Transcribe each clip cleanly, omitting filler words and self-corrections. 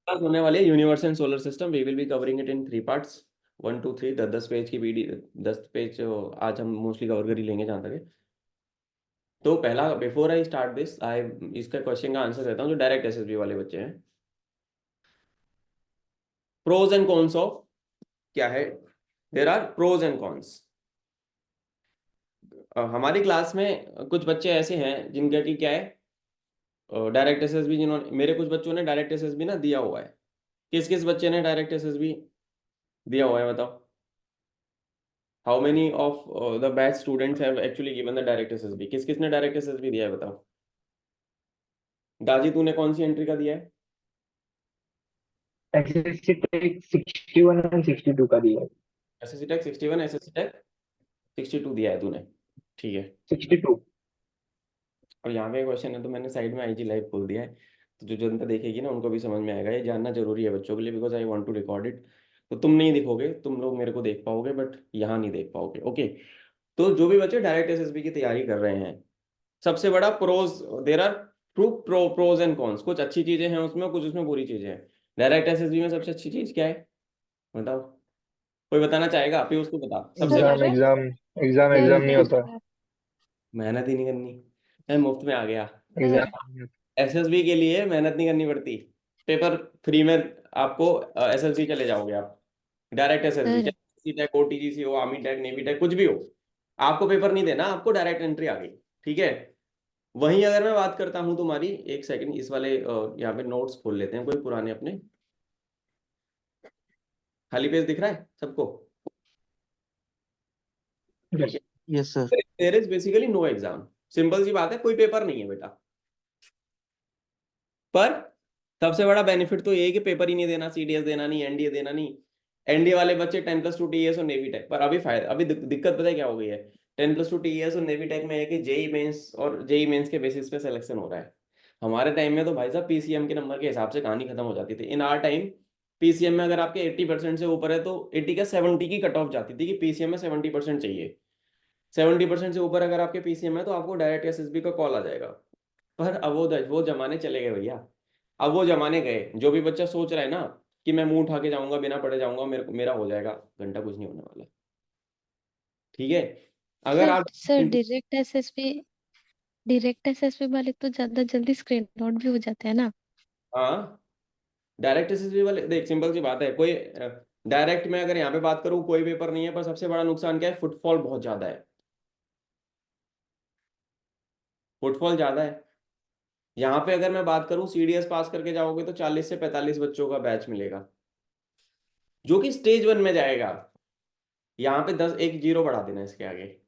Class होने वाली है universe and solar system. We will be covering it in 3 parts, 1 2 3, 10 10 page की PD, 10 page आज हम मोस्टली कवर कर ही लेंगे जहाँ तक है। तो पहला, बिफोर आई स्टार्ट दिस, आई इसका क्वेश्चन का आंसर देता हूँ जो डायरेक्ट एसएसबी वाले बच्चे हैं। प्रोज एंड कॉन्स ऑफ क्या है, there are pros and cons. हमारी क्लास में कुछ बच्चे ऐसे हैं जिनका कि क्या है, डायरेक्ट एसएसबी, जिन्होंने, मेरे कुछ बच्चों ने डायरेक्ट एसएसबी ना दिया हुआ है। किस किस बच्चे ने डायरेक्ट एसएसबी दिया हुआ है बताओ। How many of the batch students have actually given the direct SSB? किस किसने डायरेक्ट एसएसबी दिया है बताओ। गाजी, तूने कौन सी एंट्री का दिया है? एसएससी टेक 61 एंड 62 का दिया है। एसएससी टेक 61, एसएससी टेक 62 दिया है तूने। ठीक है। 62। और यहाँ पे क्वेश्चन है तो मैंने साइड में आईजी लाइव खोल दिया है, तो जो जनता देखेगी ना उनको भी समझ में आएगा। ये जानना जरूरी है बच्चों के लिए, because I want to record it. तो तुम नहीं दिखोगे, तुम लोग मेरे को देख पाओगे बट यहाँ नहीं देख पाओगे। ओके। तो जो भी बच्चे डायरेक्ट एसएसबी की तैयारी कर रहे हैं, सबसे बड़ा pros, there are pros and cons. कुछ अच्छी चीजें हैं उसमें, कुछ उसमें बुरी चीजें हैं। डायरेक्ट एसएसबी में सबसे अच्छी चीज क्या है बताओ? कोई बताना चाहेगा? आप ही उसको बता सबसे एग्जाम बड़ी। Sir exam exam exam self नहीं होता। मेहनत ही नहीं करनी। मैं मुफ्त में आ गया। सर। एग्जाम। एसएसबी के लिए मेहनत नहीं करनी पड़ती। पेपर फ्री में आपको, एसएसबी चले जाओगे आप, डायरेक्ट एसएसबी, सर चाहे सी टेक, ओटीजीसी हो, आर्मी टेक, नेवी टेक, कुछ भी हो, आपको पेपर नहीं देना, आपको डायरेक्ट एंट्री आ गई। ठीक है। वहीं अगर मैं बात करता हूं तुम्हारी, एक सेकंड इस वाले यहाँ पे नोट्स खोल लेते हैं कोई पुराने अपने। खाली पेज दिख रहा है सबको? Yes. Yes sir. There is basically no exam. Simple सी बात है, कोई पेपर नहीं है बेटा। पर सबसे बड़ा बेनिफिट तो ये है कि पेपर ही नहीं देना, सीडीएस देना नहीं, एनडीए देना नहीं। एनडीए वाले बच्चे 10+2 टीएस और नेवी टेक पर अभी फायदा, अभी दिक्कत पता है क्या हो गई है? 10+2 टीएस और नेवी टेक में है कि जेई मेंस और जेई मेंस के बेसिस पे सिलेक्शन हो रहा है। हमारे टाइम में तो भाई साहब पीसीएम के नंबर के हिसाब से कहानी खत्म हो जाती थी। इन आर टाइम पीसीएम में अगर आपके 80% से ऊपर है तो 80 का 70 की कट ऑफ जाती थी कि पीसीएम में 70% चाहिए। 70% से ऊपर अगर आपके पीसीएम है तो आपको डायरेक्ट एसएसबी का कॉल आ जाएगा। पर अब वो जमाने चले गए भैया। अब वो जमाने गए। जो भी बच्चा सोच रहा है ना कि मैं मुंह उठा के जाऊंगा, बिना पढ़े जाऊंगा, मेरा हो जाएगा, घंटा कुछ नहीं होने वाला। ठीक है। अगर सर आप, सर डायरेक्ट एसएसबी वाले तो ज्यादा जल्दी स्क्रीन आउट भी हो जाते हैं ना। हाँ, डायरेक्ट एसएसबी वाले देख, सिंपल सी बात है, कोई डायरेक्ट में अगर यहाँ पे बात करूँ कोई पेपर नहीं है, पर सबसे बड़ा नुकसान क्या है? फुटफॉल बहुत ज्यादा है। फुटफॉल ज्यादा है। यहाँ पे अगर मैं बात करूँ, सीडीएस पास करके जाओगे तो 40 से 45 बच्चों का बैच मिलेगा, जो कि स्टेज 1 में जाएगा। यहाँ पे 10, एक जीरो बढ़ा देना इसके आगे।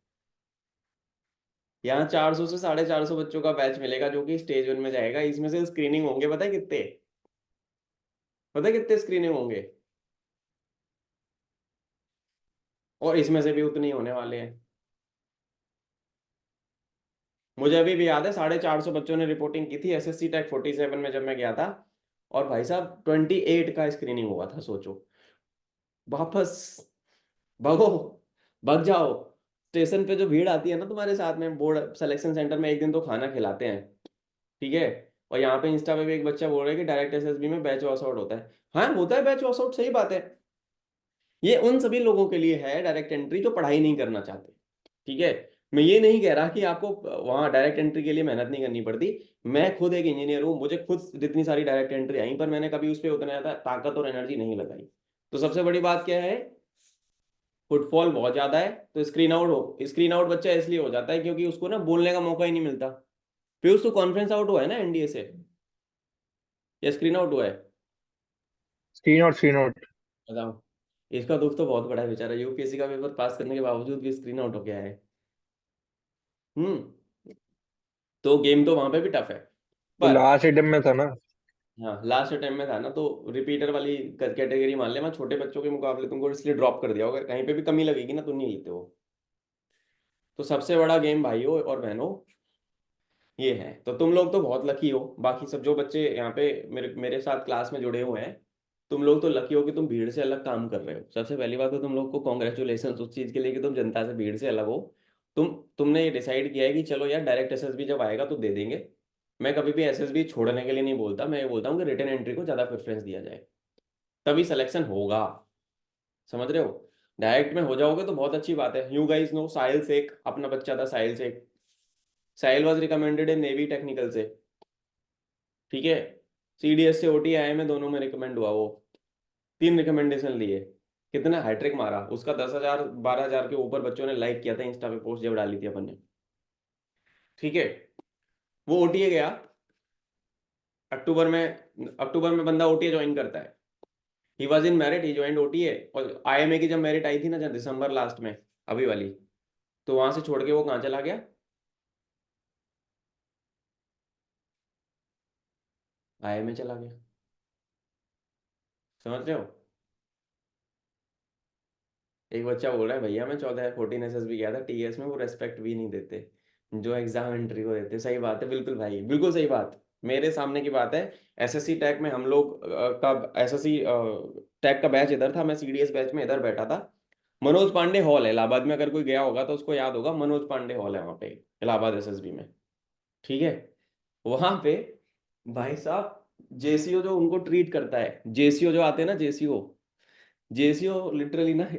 यहाँ 400 से 450 बच्चों का बैच मिलेगा जो कि स्टेज 1 में जाएगा। इसमें से स्क्रीनिंग होंगे, पता है कितने? पता है कितने स्क्रीनिंग होंगे? और इसमें से भी उतने ही होने वाले हैं। मुझे अभी भी याद है 450 बच्चों ने रिपोर्टिंग की थी एसएससी टेक 47 में जब मैं गया था। और भाई साहब 28 का स्क्रीनिंग हुआ था, सोचो। वापस भगो, भग जाओ। स्टेशन पे जो भीड़ आती है ना तुम्हारे साथ में, बोर्ड सिलेक्शन सेंटर में एक दिन तो खाना खिलाते हैं। ठीक है। और यहाँ पे इंस्टा पे भी एक बच्चा बोल रहा है कि डायरेक्ट एसएसबी में बैच वॉश आउट होता है। हाँ होता है बैच वॉश आउट, सही बात है। ये उन सभी लोगों के लिए है डायरेक्ट एंट्री जो पढ़ाई नहीं करना चाहते। ठीक है। मैं ये नहीं कह रहा कि आपको वहाँ डायरेक्ट एंट्री के लिए मेहनत नहीं करनी पड़ती। मैं खुद एक इंजीनियर हूँ, मुझे खुद जितनी सारी डायरेक्ट एंट्री आई, पर मैंने कभी उस पर उतना ज्यादा ताकत और एनर्जी नहीं लगाई। तो सबसे बड़ी बात क्या है? फुटफॉल बहुत ज्यादा है। तो स्क्रीन आउट बच्चा इसलिए हो जाता है क्योंकि उसको ना बोलने का मौका ही नहीं मिलता। फिर उसको कॉन्फ्रेंस आउट हुआ है ना एनडीए से, या स्क्रीन आउट हुआ है? Screen out screen out. बताओ। इसका दुख तो बहुत बड़ा है, बेचारा यूपीएससी का पेपर पास करने के बावजूद भी स्क्रीन आउट हो गया है। हम्म। तो गेम तो वहां पे भी टफ है। वो पर लास्ट अटेम्प्ट में था ना। हाँ, लास्ट अटेम्प्ट में था ना, तो रिपीटर वाली कैटेगरी मान ले, मैं छोटे बच्चों के मुकाबले तुमको इसलिए ड्रॉप कर दिया होगा, कहीं पे भी कमी लगेगी ना तो नहीं लेते हो। तो सबसे बड़ा गेम भाइयों और बहनों ये है। तो तुम लोग तो बहुत लकी हो, बाकी सब जो बच्चे यहाँ पे मेरे मेरे साथ क्लास में जुड़े हुए हैं, तुम लोग तो लकी हो कि तुम भीड़ से अलग काम कर रहे हो। सबसे पहली बात तो तुम लोग को कॉन्ग्रेचुलेशन उस चीज़ के लिए कि तुम जनता से, भीड़ से अलग हो। तुमने ये डिसाइड किया है कि चलो यार डायरेक्ट एसएसबी जब आएगा तो दे देंगे। मैं कभी भी एसएसबी छोड़ने के लिए नहीं बोलता, मैं ये बोलता हूँ कि रिटन एंट्री को ज़्यादा प्रेफरेंस दिया जाए, तभी सिलेक्शन होगा। समझ रहे हो? डायरेक्ट में हो जाओगे तो बहुत अच्छी बात है। You guys know Sahil Shaikh, अपना बच्चा था Sahil Shaikh. Sahil was recommended in navy technical से, ठीक है। सीडीएस से ओटीआई में दोनों में रिकमेंड हुआ वो, 3 रिकमेंडेशन लिए। कितना हैट्रिक मारा उसका, 10,000 12,000 के ऊपर बच्चों ने लाइक किया था इंस्टा पे पोस्ट जब डाली थी अपन ने, ठीक है। वो ओटीए गया अक्टूबर में बंदा ओटीए ज्वाइन करता है। He was in merit, he join OTA, और आईएमए की जब मेरिट आई थी ना, जब दिसंबर लास्ट में अभी वाली, तो वहां से छोड़ के वो कहाँ चला गया? आईएमए चला गया। समझ रहे हो? एक बच्चा बोल रहा है भैया मैं 14 एसएस भी गया था टीएस में, वो रेस्पेक्ट भी नहीं देते जो एग्जाम एंट्री को देते। सही बात है, बिल्कुल भाई, बिल्कुल सही बात, मेरे सामने की बात है। एसएससी टैग में हम लोग का एसएससी टैग का बैच इधर था, मैं सीडीएस बैच में इधर बैठा था। मनोज पांडे हॉल है इलाहाबाद में, अगर कोई गया होगा तो उसको याद होगा, मनोज पांडे हॉल है वहाँ पे इलाहाबाद एसएसबी में, ठीक है। वहां पे भाई साहब जेसीओ जो उनको ट्रीट करता है, जेसीओ जो आते हैं ना, जेसीओ जेसीओ लिटरली ना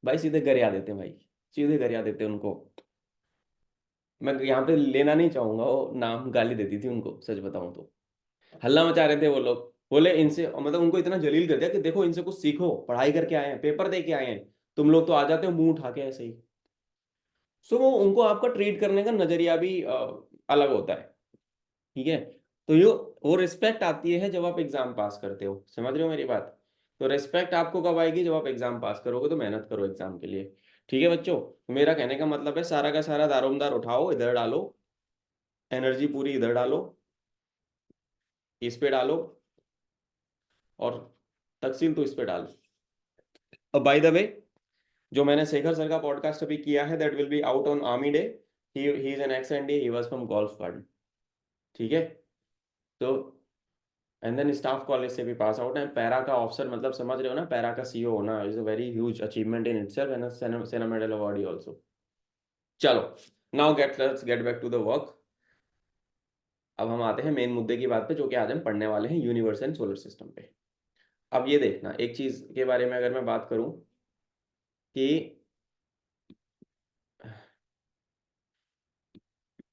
भाई सीधे घर आ देते हैं भाई, सीधे घर आ देते हैं उनको। मैं यहाँ पे लेना नहीं चाहूंगा, वो नाम गाली देती थी उनको, सच बताऊं तो। हल्ला मचा रहे थे वो लोग, बोले इनसे, मतलब उनको इतना जलील कर दिया कि देखो इनसे कुछ सीखो, पढ़ाई करके आए हैं, पेपर दे के आए हैं, तुम लोग तो आ जाते हो मुंह उठा के ऐसे ही। सो वो उनको आपका ट्रीट करने का नजरिया भी अलग होता है, ठीक है। तो यो वो रिस्पेक्ट आती है जब आप एग्जाम पास करते हो, समझ रहे हो मेरी बात? तो रिस्पेक्ट आपको कब आएगी? जब आप एग्जाम पास करोगे, तो मेहनत करो एग्जाम के लिए, ठीक है बच्चों। तो मेरा कहने का मतलब है, सारा का सारा दारोमदार उठाओ, इधर डालो, एनर्जी पूरी इधर डालो, इस पे डालो, और तकसील तो इस पे डालो। अब बाय द वे, जो मैंने शेखर सर का पॉडकास्ट अभी किया है, that will be out on Army Day. He is an ex ND, he was from golf garden, ठीक है। तो एंड देन स्टाफ कॉलेज से भी पास आउट है, पैरा का ऑफिसर, मतलब समझ रहे हो ना, पैरा का सीईओ होना is a very huge achievement in itself, and Sena medal award also. चलो, now let's get back to the work. अब हम आते हैं मेन मुद्दे की बात पे, जो कि आज हम पढ़ने वाले हैं, यूनिवर्स एंड सोलर सिस्टम पे। अब ये देखना, एक चीज के बारे में अगर मैं बात करूं कि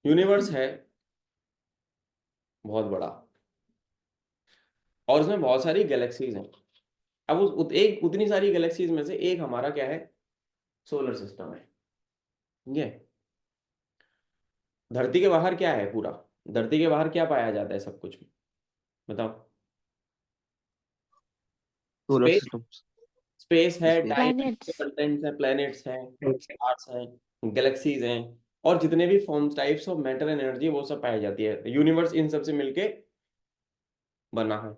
यूनिवर्स है बहुत बड़ा, और उसमें बहुत सारी गैलेक्सीज हैं। अब एक उतनी सारी गैलेक्सीज में से एक हमारा क्या है? सोलर सिस्टम है, ठीक है। धरती के बाहर क्या है पूरा? धरती के बाहर क्या पाया जाता है सब कुछ? बताओ। Solar space, system. स्पेस है, टाइम है, प्लैनेट्स। कंटेंट्स है, प्लैनेट्स हैं, स्टार्स हैं, गैलेक्सीज हैं, और जितने भी form types of matter and energy, वो सब पाई जाती है। यूनिवर्स इन सब से मिलके बना है।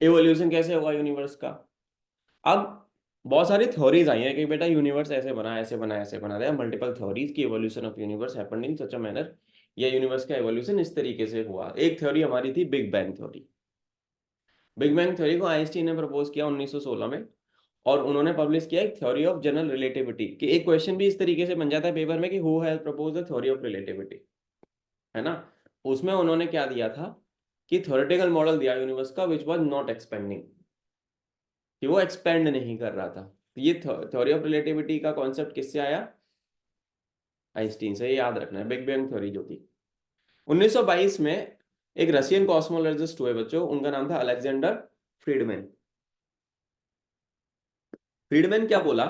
एवोल्यूशन कैसे होगा यूनिवर्स का? अब बहुत सारी थ्योरीज आई हैं कि बेटा यूनिवर्स ऐसे बना, ऐसे बना, ऐसे बना। रहा है मल्टीपल थ्योरीज की evolution of universe happened in such a manner, या यूनिवर्स का एवोल्यूशन इस तरीके से हुआ। एक थ्योरी हमारी थी big bang theory. Big bang theory को आइंस्टीन ने प्रपोज किया 1916 में, और उन्होंने पब्लिश किया एक थ्योरी ऑफ जनरल रिलेटिविटी। कि एक क्वेश्चन भी इस तरीके से बन जाता है पेपर में कि who has propose the theory of relativity, है ना। उसमें उन्होंने क्या दिया था कि थ्योरेटिकल मॉडल दिया यूनिवर्स का, विच वाज नॉट एक्सपेंडिंग, कि वो एक्सपेंड नहीं कर रहा था। तो ये थ्योरी ऑफ रिलेटिविटी का कॉन्सेप्ट किससे आया? आइंस्टीन से। ये याद रखना है, बिग बैंग थ्योरी जो थी। 1922 में एक रशियन कॉस्मोलॉजिस्ट हुए बच्चों, उनका नाम था अलेक्जेंडर फ्रीडमैन। फ्रीडमैन क्या बोला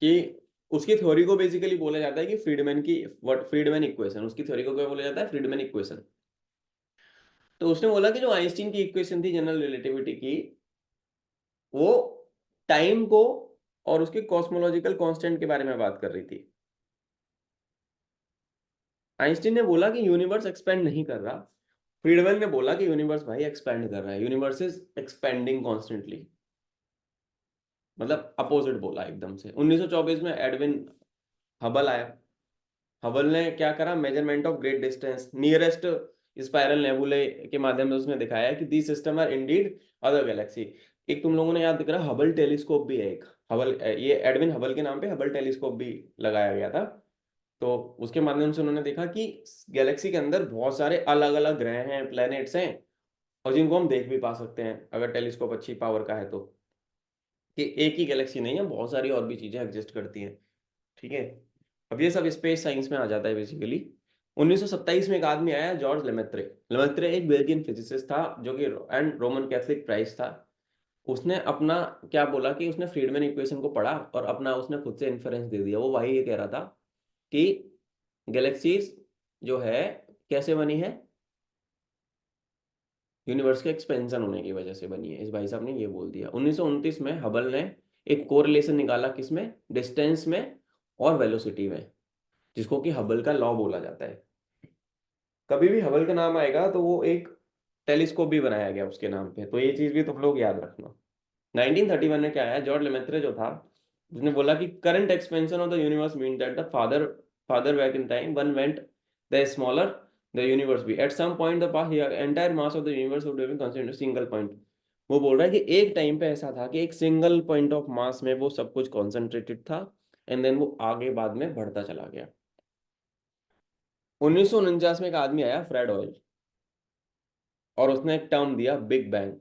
कि उसकी थ्योरी को बेसिकली बोला जाता है कि फ्रीडमैन की व्हाट, फ्रीडमैन इक्वेशन, उसकी थ्योरी को क्या बोला जाता है? Friedman equation. तो उसने बोला कि जो आइंस्टीन की इक्वेशन थी जनरल रिलेटिविटी की, वो टाइम को और उसके कॉस्मोलॉजिकल कांस्टेंट के बारे में बात कर रही थी। आइंस्टीन ने बोला कि यूनिवर्स एक्सपेंड नहीं कर रहा, फ्रीडमैन ने बोला कि यूनिवर्स भाई एक्सपेंड कर रहा है, यूनिवर्स इज एक्सपेंडिंग कॉन्स्टेंटली, मतलब अपोजिट बोला एकदम से। 1924 में एडविन हबल आया। हबल ने क्या करा? Measurement of great distance, nearest spiral nebulae के माध्यम से उसने दिखाया कि the system are indeed other galaxy. एक तुम लोगों ने याद करा, हबल टेलीस्कोप भी है एक, हबल, ये एडविन हबल के नाम पे हबल टेलीस्कोप भी लगाया गया था। तो उसके माध्यम से उन्होंने देखा कि गैलेक्सी के अंदर बहुत सारे अलग अलग ग्रह हैं, प्लैनेट्स हैं, और जिनको हम देख भी पा सकते हैं अगर टेलीस्कोप अच्छी पावर का है तो, कि एक ही गैलेक्सी नहीं है, बहुत सारी और भी चीजें एग्जिस्ट करती हैं। ठीक है, अब ये सब स्पेस साइंस में आ जाता है बेसिकली। 1927 में एक आदमी आया, जॉर्ज लेमेत्रे। लेमेत्रे एक बेल्जियन फिजिसिस्ट था जो कि एंड रोमन कैथोलिक प्राइस्ट था। उसने अपना क्या बोला कि उसने फ्रीडमैन इक्वेशन को पढ़ा और अपना उसने खुद से इन्फरेंस दे दिया। वो वही ये कह रहा था कि गैलेक्सीज जो है कैसे बनी है, यूनिवर्स के एक्सपेंशन होने की वजह से बनी है। इस भाई साहब ने ये बोल दिया। 1929 में हबल ने एक कोरिलेशन निकाला, किसमें, डिस्टेंस में और वेलोसिटी में, जिसको कि हबल का लॉ बोला जाता है। कभी भी हबल का नाम आएगा तो वो एक टेलीस्कोप भी बनाया गया उसके नाम पे, तो ये चीज भी तुम लोग याद रखना। 1931 में क्या आया, जॉर्ज लेमेत्रे जो था उसने बोला कि current expansion of the universe mean that the farther back in time one went the smaller the universe be at some point the pass entire mass of the universe would have been considered single point. वो बोल रहा है कि एक time पे ऐसा था कि एक सिंगल पॉइंट ऑफ मास में वो सब कुछ कॉन्सेंट्रेटेड था, एंड देन वो आगे बाद में बढ़ता चला गया। 1949 में एक आदमी आया, फ्रेड ऑयल, और उसने एक टर्म दिया बिग बैंग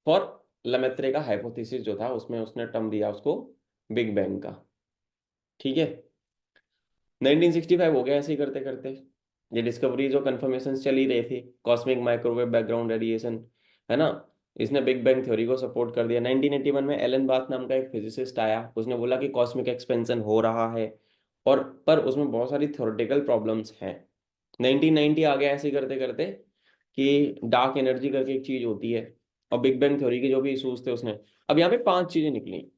फॉर लेमेत्रे का हाइपोथेसिस जो था उसमें उसने टर्म दिया उसको बिग बैंग का। ठीक है, 1965 हो गया ऐसे ही करते करते। ये डिस्कवरी जो कंफर्मेशन चली रही थी, कॉस्मिक माइक्रोवेव बैकग्राउंड रेडिएशन, है ना, इसने बिग बैंग थ्योरी को सपोर्ट कर दिया। 1981 में एलन बाथ नाम का एक फिजिसिस्ट आया, उसने बोला कि कॉस्मिक एक्सपेंशन हो रहा है, और पर उसमें बहुत सारी थ्योरेटिकल प्रॉब्लम्स हैं। 1990 आ गया ऐसे ही करते करते कि डार्क एनर्जी करके एक चीज होती है, और बिग बैंग थ्योरी के जो भी इशूज थे उसने। अब यहाँ पे 5 चीजें निकली।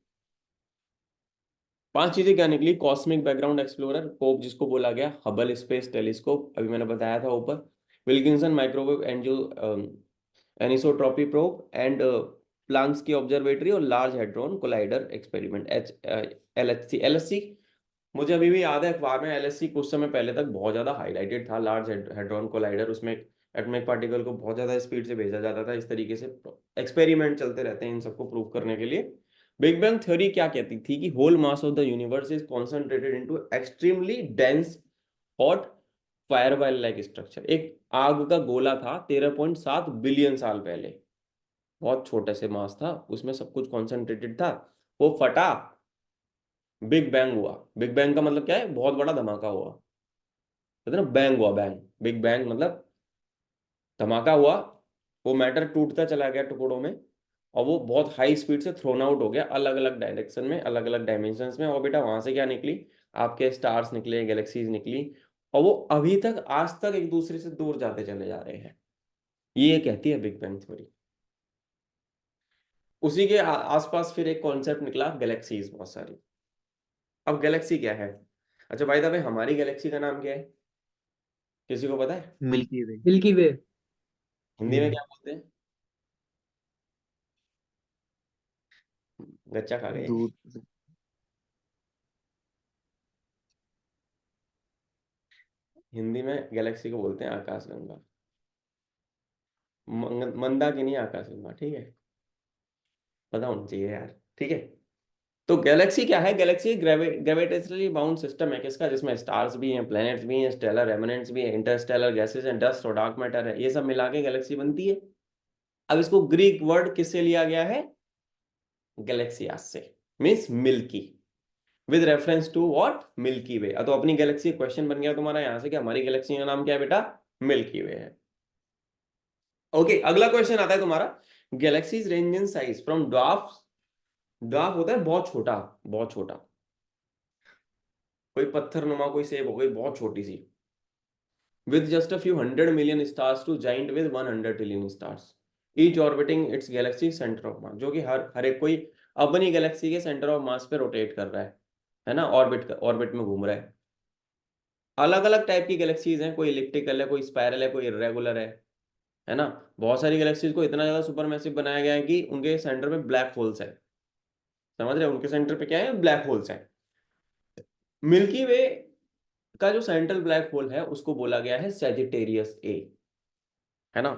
5 चीजें क्या निकली, कॉस्मिक बैकग्राउंड एक्सप्लोरर पोप जिसको बोला गया, हबल स्पेस टेलीस्कोप अभी मैंने बताया था ऊपर, Wilkinson microwave angio anisotropy probe and Planck's की ऑब्जर्वेटरी, और large hadron collider experiment LHC। LHC मुझे अभी भी याद है, अखबार में LHC कुछ समय पहले तक बहुत ज्यादा हाईलाइटेड था, लार्ज हेड्रोन कोलाइडर। उसमें एटॉमिक पार्टिकल को बहुत ज्यादा स्पीड से भेजा जाता था। इस तरीके से एक्सपेरिमेंट चलते रहते हैं इन सबको प्रूव करने के लिए। बिग बैंग थ्योरी क्या कहती थी कि whole mass of the universe is concentrated into extremely dense hot fireball like structure. एक आग का गोला था 13.7 बिलियन साल पहले, बहुत छोटे से मास था, उसमें सब कुछ कॉन्सेंट्रेटेड था, वो फटा, बिग बैंग हुआ। बिग बैंग का मतलब क्या है, बहुत बड़ा धमाका हुआ, कहते हैं ना बैंग हुआ, बैंग, बिग बैंग मतलब धमाका हुआ। वो मैटर टूटता चला गया टुकड़ों में, और वो बहुत हाई स्पीड से थ्रोन आउट हो गया अलग अलग डायरेक्शन में, अलग अलग डायमेंशंस में, और बेटा वहां से क्या निकली, आपके स्टार्स निकले, गैलेक्सीज निकली, और वो अभी तक आज तक एक दूसरे से दूर जाते चले जा रहे हैं। ये कहती है बिग बैंग थ्योरी। उसी के आसपास फिर एक कॉन्सेप्ट निकला, गैलेक्सीज बहुत सारी। अब गैलेक्सी क्या है, अच्छा भाई साहब, हमारी गैलेक्सी का नाम क्या है, किसी को पता है? मिल्की वे। मिल्की वे। हिंदी में क्या बोलते हैं? गच्चा खा गए। दूध। हिंदी में गैलेक्सी को बोलते हैं आकाशगंगा, मंदाकिनी आकाशगंगा। ठीक है, पता होना चाहिए यार। ठीक है, तो गैलेक्सी क्या है, गैलेक्सी ग्रेविटेशनली बाउंड सिस्टम है किसका, जिसमें स्टार्स भी हैं, प्लैनेट्स भी हैं, स्टेलर रेमिनेंट्स भी हैं, इंटरस्टेलर गैसेस हैं, डस्ट और डार्क मैटर है, ये सब मिला के गैलेक्सी बनती है। अब इसको ग्रीक वर्ड किससे लिया गया है, गैलेक्सियास से, means milky, with reference to what, milky way. तो अपनी गैलेक्सी क्वेश्चन बन गया तुम्हारा यहाँ से कि हमारी गैलेक्सी का नाम क्या है बेटा, मिल्की वे है। ओके, अगला क्वेश्चन आता है तुम्हारा, galaxies range in size from dwarf, dwarf होता है बहुत छोटा, बहुत छोटा, कोई पत्थर नुमा कोई सेब हो गई बहुत छोटी सी, with just a few 100 million stars to giant with 100 trillion stars, each orbiting its galaxy centre of mass, जो कि हर एक कोई अपनी गैलेक्सी के सेंटर ऑफ मास पे रोटेट कर रहा है ना, ऑर्बिट में घूम रहा है। अलग अलग टाइप की गैलेक्सीज हैं, कोई इलिप्टिकल है, कोई स्पाइरल है, कोई इरेगुलर है ना। बहुत सारी गैलेक्सीज को इतना ज्यादा सुपरमैसिव बनाया गया है कि उनके सेंटर में ब्लैक होल्स है, समझ रहे हैं, उनके सेंटर पे क्या है, ब्लैक होल्स है। मिल्की वे का जो सेंट्रल ब्लैक होल है उसको बोला गया है सेजिटेरियस ए, है ना।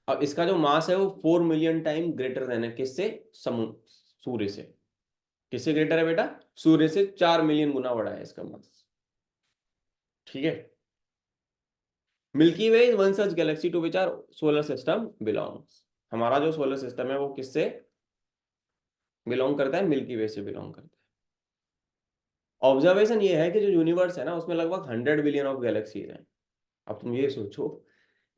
अब इसका जो मास है वो 4 मिलियन टाइम ग्रेटर देन है, किससे, सूर्य से। किससे ग्रेटर है बेटा, सूर्य से 4 मिलियन गुना बड़ा है इसका मास। ठीक है। Milky Way is one such galaxy to which our solar system belongs. हमारा जो सोलर सिस्टम है वो किससे बिलोंग करता है? मिल्की वे से बिलोंग करता है। ऑब्जर्वेशन ये है कि जो यूनिवर्स है ना उसमें लगभग 100 बिलियन ऑफ गैलेक्सीज हैं। अब तुम ये सोचो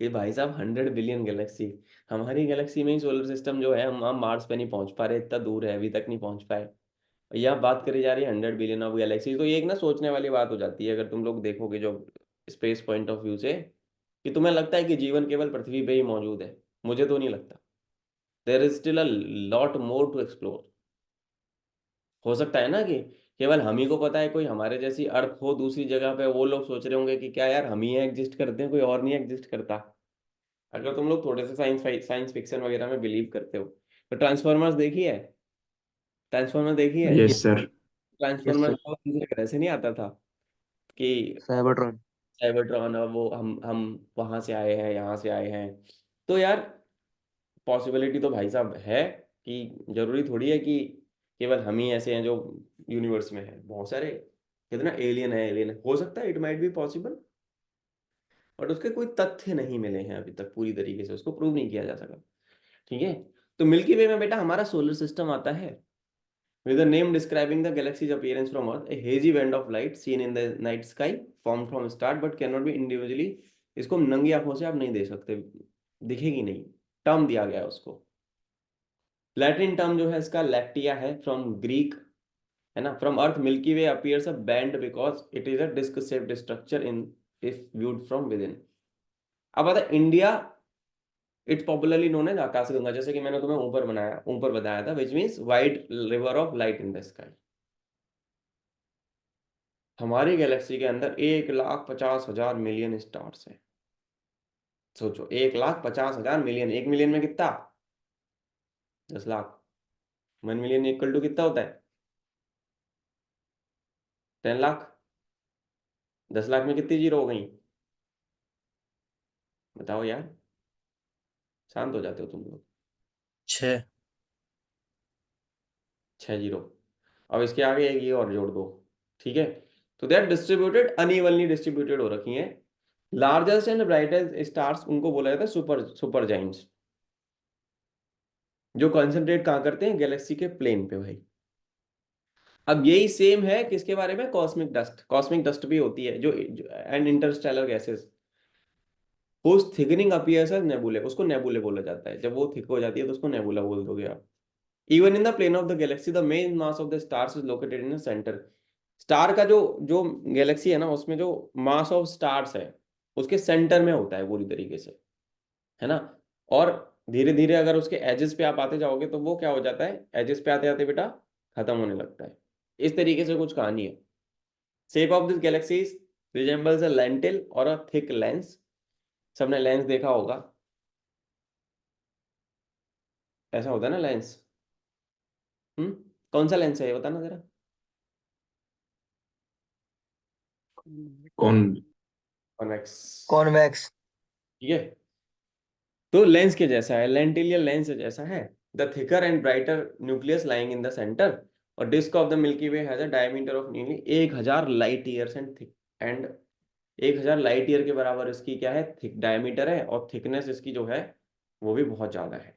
कि भाई साहब 100 बिलियन गैलेक्सी, हमारी गैलेक्सी में ही सोलर सिस्टम जो है, हम मार्स पे नहीं पहुंच पा रहे, इतना दूर है, अभी तक नहीं पहुंच पाए। यह बात करी जा रही है 100 बिलियन ऑफ गैलेक्सी। तो ये एक ना सोचने वाली बात हो जाती है अगर तुम लोग देखोगे जो स्पेस पॉइंट ऑफ व्यू से, कि तुम्हें लगता है कि जीवन केवल पृथ्वी पे ही मौजूद है। मुझे तो नहीं लगता। There is still a lot more to explore. हो सकता है ना कि केवल हम ही को पता है, कोई हमारे जैसी अर्थ हो दूसरी जगह पे, वो लोग सोच रहे होंगे कि क्या यार हम ही एग्जिस्ट करते हैं, कोई और नहीं एग्जिस्ट करता। अगर तुम लोग थोड़े से साइंस फिक्शन वगैरह में बिलीव करते हो तो ट्रांसफॉर्मर्स देखी है? ट्रांसफॉर्मर देखी है? Yes sir. Yes transformer sir. का तरह से नहीं आता था कि साइबरट्रॉन। साइबरट्रॉन और वो हम वहां से आए हैं, यहाँ से आए हैं। तो यार पॉसिबिलिटी तो भाई साहब है कि जरूरी थोड़ी है कि केवल हम ही ऐसे हैं जो यूनिवर्स में है। बहुत सारे कितना एलियन है, एलियन है, हो सकता है, it might be possible, but उसके कोई तथ्य नहीं मिले हैं अभी तक पूरी तरीके से, उसको प्रूव नहीं किया जा सका। ठीक है। तो मिल्की वे में बेटा हमारा सोलर सिस्टम आता है with a name describing the galaxy's appearance from Earth, a hazy band of light seen in the night sky formed from star but cannot be individually। इसको हम नंगी आंखों से आप नहीं देख सकते, दिखेगी नहीं, टर्म दिया गया है उसको। लैटिन टर्म जो है इसका लैक्टिया है, फ्रॉम ग्रीक, है ना। From earth Milky Way appears a band because it is a disc shaped structure in if viewed from within. अब आता है India, it's popularly known as Akashganga, जैसे कि मैंने तुम्हें ऊपर बताया था, which means white river of light in the sky. हमारी गैलेक्सी के अंदर 1,50,000 मिलियन स्टार्स हैं। सोचो 1,50,000 मिलियन, 1 मिलियन में कितना? 10 लाख। 1 मिलियन इक्वल टू कितना होता है? 10 लाख। 10 लाख में कितनी जीरो हो गई? बताओ यार, शांत हो जाते हो तुम लोग। 6। 6 जीरो। अब इसके आगे एक ये और जोड़ दो। ठीक है। तो they are distributed, unevenly distributed हो रखी हैं। लार्जेस्ट एंड ब्राइटेस्ट स्टार्स उनको बोला जाता है सुपर सुपर जाइंट्स, जो कंसंट्रेट कहाँ करते हैं? गैलेक्सी के प्लेन पे भाई। अब यही सेम है किसके बारे में? Cosmic dust. कॉस्मिक डस्ट भी होती है जो and Interstellar gases whose thickening appears as nebulae, उसको नेबुले बोला जाता है। जब वो थिक हो जाती है तो उसको नेबुला बोल दोगे आप। Even in the plane of the galaxy the main mass of the stars is located in the centre. Star का जो जो गैलेक्सी है ना उसमें जो मास ऑफ स्टार्स है उसके सेंटर में होता है पूरी तरीके से, है ना। और धीरे धीरे अगर उसके एजेस पे आप आते जाओगे तो वो क्या हो जाता है? एजेस पे आते आते बेटा खत्म होने लगता है। इस तरीके से कुछ कहानी है। Shape of this Galaxy resembles a lentil और अ थिक लेंस। सबने लेंस देखा होगा, ऐसा होता है ना लेंस। कौन सा लेंस है ये बताना जरा। कौन? कॉन्वेक्स। कॉन्वेक्स। ठीक है। तो लेंस के जैसा है, लेंटिलियल लेंस जैसा है। The thicker and brighter nucleus lying in the centre, और disc of the milky way has a diameter of nearly 1,000 light years and thick and 1,000 light year के बराबर इसकी क्या है? थिक डायमीटर है, और थिकनेस इसकी जो है वो भी बहुत ज्यादा है।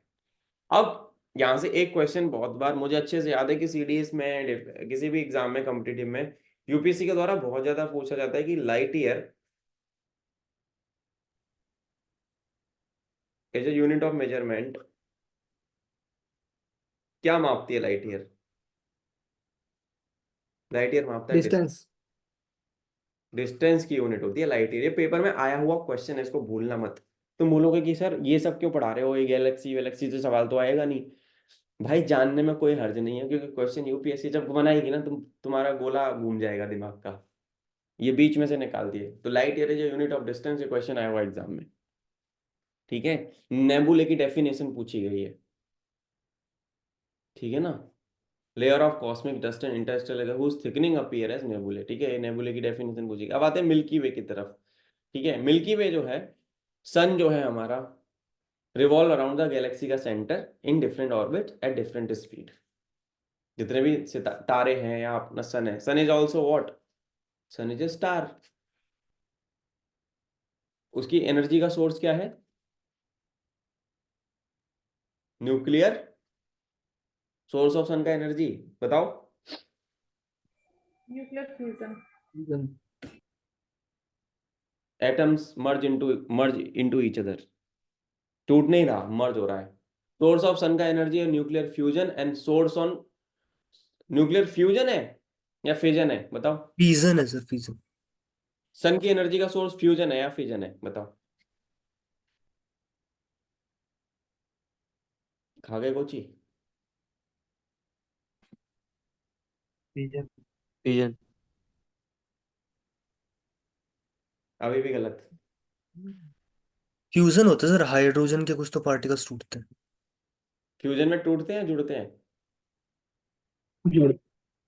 अब यहाँ से एक क्वेश्चन बहुत बार मुझे अच्छे से याद है कि सीडीएस में किसी भी एग्जाम में कॉम्पिटिटिव में यूपीएससी के द्वारा बहुत ज्यादा पूछा जाता है कि light year as a unit of measurement क्या मापती है? लाइट ईयर, लाइट ईयर मापता है डिस्टेंस। डिस्टेंस की यूनिट होती है लाइट ईयर। ये पेपर में आया हुआ क्वेश्चन है, इसको भूलना मत। तुम बोलोगे कि सर ये सब क्यों पढ़ा रहे हो, ये गैलेक्सी वैलेक्सी से सवाल तो आएगा नहीं। भाई जानने में कोई हर्ज नहीं है, क्योंकि क्वेश्चन यूपीएससी जब बनाएगी ना तुम्हारा गोला घूम जाएगा दिमाग का। ये बीच में से निकाल दिए। तो light year is unit of distance, ये क्वेश्चन आया हुआ एग्जाम में। ठीक है। नेबुले की डेफिनेशन पूछी गई है। ठीक है ना। Layer of cosmic dust and interstellar whose thickening appear as nebulae. ठीक है, नेबुले की डेफिनेशन पूछी गई। अब आते हैं मिल्की वे की तरफ। ठीक है। मिल्की वे जो है, सन जो है हमारा, रिवॉल्व अराउंड द गैलेक्सी का centre in different orbit at different speed. जितने भी तारे हैं या अपना सन है, sun is also what? Sun is a star. उसकी एनर्जी का सोर्स क्या है? न्यूक्लियर। सोर्स ऑफ सन का एनर्जी बताओ। Nuclear fusion. Fusion. Atoms merge into each other. टूट नहीं रहा, मर्ज हो रहा है। सोर्स ऑफ सन का एनर्जी है nuclear fusion and source on nuclear fusion है या फिजन है बताओ। फीजन है सर, फीजन। सन की एनर्जी का सोर्स फ्यूजन है या फिजन है बताओ। खा गए कोची? Fusion. फ्यूजन। अभी भी गलत। फ्यूजन होता है सर, हाइड्रोजन के कुछ तो पार्टिकल्स टूटते हैं। फ्यूजन में टूटते हैं जुड़ते हैं? जुड़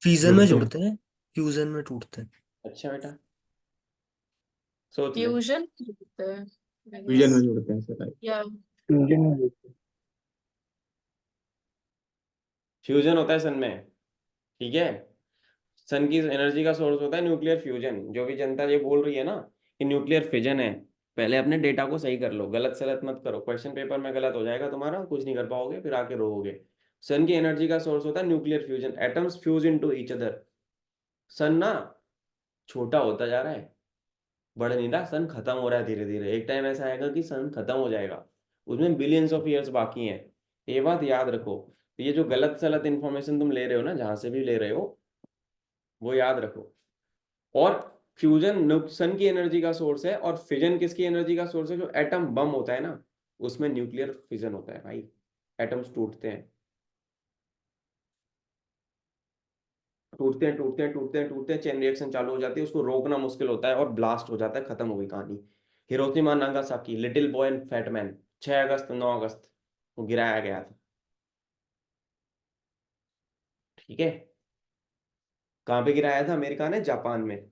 फीजन में जुड़ते हैं। जुड़ते हैं, फ्यूजन में टूटते हैं। अच्छा बेटा, सोच ले। फ्यूजन होता है I फ्यूजन में guess. जुड़ते हैं सर। या फ्यूजन में जुड़ते हैं। फ्यूजन होता है सन में, ठीक है। सन की एनर्जी का सोर्स होता है न्यूक्लियर फ्यूजन। जो भी जनता ये बोल रही है ना कि न्यूक्लियर फिजन है, पहले अपने डेटा को सही कर लो, गलत सलत मत करो, क्वेश्चन पेपर में गलत हो जाएगा तुम्हारा, कुछ नहीं कर पाओगे, फिर आके रोओगे। सन की एनर्जी का सोर्स होता है nuclear fusion, atoms fuse into each other. Sun ना छोटा होता जा रहा है, बढ़ नहीं रहा, सन खत्म हो रहा है धीरे धीरे। एक टाइम ऐसा आएगा कि सन खत्म हो जाएगा, उसमें बिलियंस ऑफ ईयर्स बाकी हैं। ये बात याद रखो। तो ये जो गलत सलत इन्फॉर्मेशन तुम ले रहे हो ना, जहां से भी ले रहे हो, वो याद रखो। और फ्यूजन सन की एनर्जी का सोर्स है, और फिजन किसकी एनर्जी का सोर्स है? जो एटम बम होता है ना, उसमें न्यूक्लियर फिजन होता है भाई, एटम्स टूटते हैं टूटते हैं टूटते हैं टूटते हैं टूटते हैं, चेन रिएक्शन चालू हो जाती है, उसको रोकना मुश्किल होता है और ब्लास्ट हो जाता है, खत्म हो गई कहानी। Hiroshima Nagasaki, little boy and fat man, 6 अगस्त 9 अगस्त को गिराया गया था, ठीक है। कहाँ पे गिराया था? अमेरिका ने, जापान में,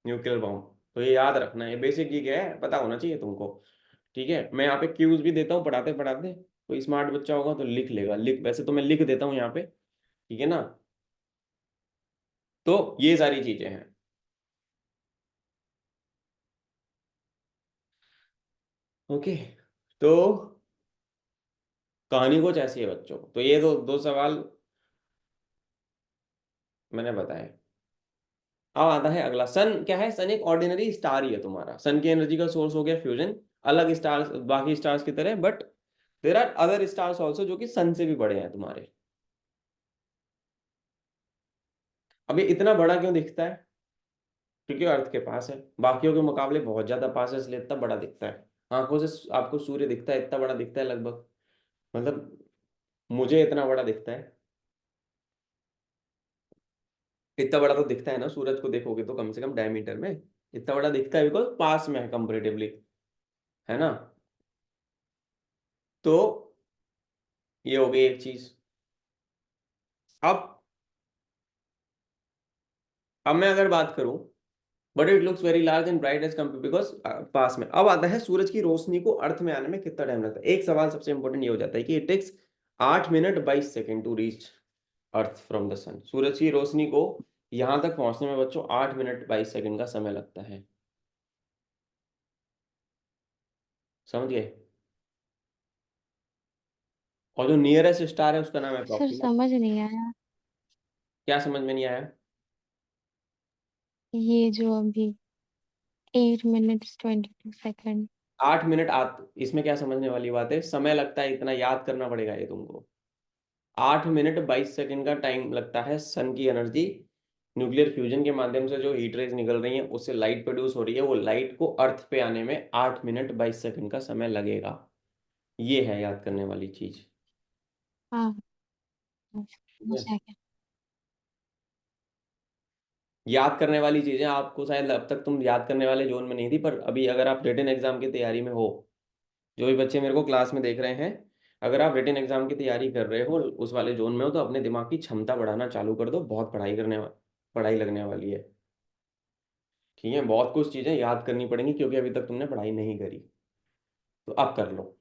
न्यूक्लियर बॉम्ब। तो ये याद रखना, ये बेसिक चीज है, पता होना चाहिए तुमको, ठीक है। मैं यहाँ पे क्यूज भी देता हूँ पढ़ाते पढ़ाते, कोई स्मार्ट बच्चा होगा तो लिख लेगा, लिख, वैसे तो मैं लिख देता हूँ यहाँ पे, ठीक है ना। तो ये सारी चीजें हैं, ओके। तो कहानी कुछ ऐसी है बच्चों। तो ये दो दो सवाल मैंने बताए। अब आता है अगला। सन क्या है? सन एक ऑर्डिनरी स्टार ही है तुम्हारा। सन की एनर्जी का सोर्स हो गया फ्यूजन, अलग स्टार्स, बाकी स्टार्स की तरह, but there are other stars also जो कि सन से भी बड़े हैं तुम्हारे। अब ये इतना बड़ा क्यों दिखता है? क्योंकि अर्थ के पास है, बाकियों के मुकाबले बहुत ज्यादा पास है, इसलिए इतना बड़ा दिखता है। आंखों से आपको सूर्य दिखता है, इतना बड़ा दिखता है लगभग, मतलब मुझे इतना बड़ा दिखता है, इतना बड़ा तो दिखता है ना, सूरज को देखोगे तो कम से कम डायमीटर में इतना बड़ा दिखता है, बिकॉज पास में है कंपेरेटिवली, है ना। तो ये हो गई एक चीज। अब मैं अगर बात करूं, but it looks very large and bright as compare, because पास में। अब आता है सूरज की रोशनी को अर्थ में आने में कितना टाइम लगता है। एक सवाल सबसे इंपॉर्टेंट ये हो जाता है कि it takes 8 minute 22 second to reach earth from the sun. सूरज की रोशनी को यहां तक पहुंचने में बच्चों 8 मिनट 22 सेकेंड का समय लगता है, समझ गए। और जो नियरेस्ट स्टार है उसका नाम है सर प्रॉक्सिमा। समझ नहीं आया, क्या समझ में नहीं आया? ये जो अभी 8 minutes 22 seconds। 8 मिनट इसमें क्या समझने वाली बात है? समय लगता है इतना, याद करना पड़ेगा ये तुमको। 8 मिनट 22 सेकेंड का टाइम लगता है सन की एनर्जी, न्यूक्लियर फ्यूजन के माध्यम से जो हीट रेज निकल रही हैं उससे लाइट प्रोड्यूस हो रही है, वो लाइट को अर्थ पे आने में 8 मिनट 22 सेकेंड का समय लगेगा। ये है याद करने वाली चीज, हाँ, ठीक समझ है? आ गया। याद करने वाली चीजें आपको शायद अब तक तुम याद करने वाले जोन में नहीं थी, पर अभी अगर आप रिटन एग्जाम की तैयारी में हो, जो भी बच्चे मेरे को क्लास में देख रहे हैं, अगर आप रिटन एग्जाम की तैयारी कर रहे हो, उस वाले जोन में हो, तो अपने दिमाग की क्षमता बढ़ाना चालू कर दो। बहुत पढ़ाई लगने वाली है, ठीक है। बहुत कुछ चीजें याद करनी पड़ेंगी क्योंकि अभी तक तुमने पढ़ाई नहीं करी, तो अब कर लो।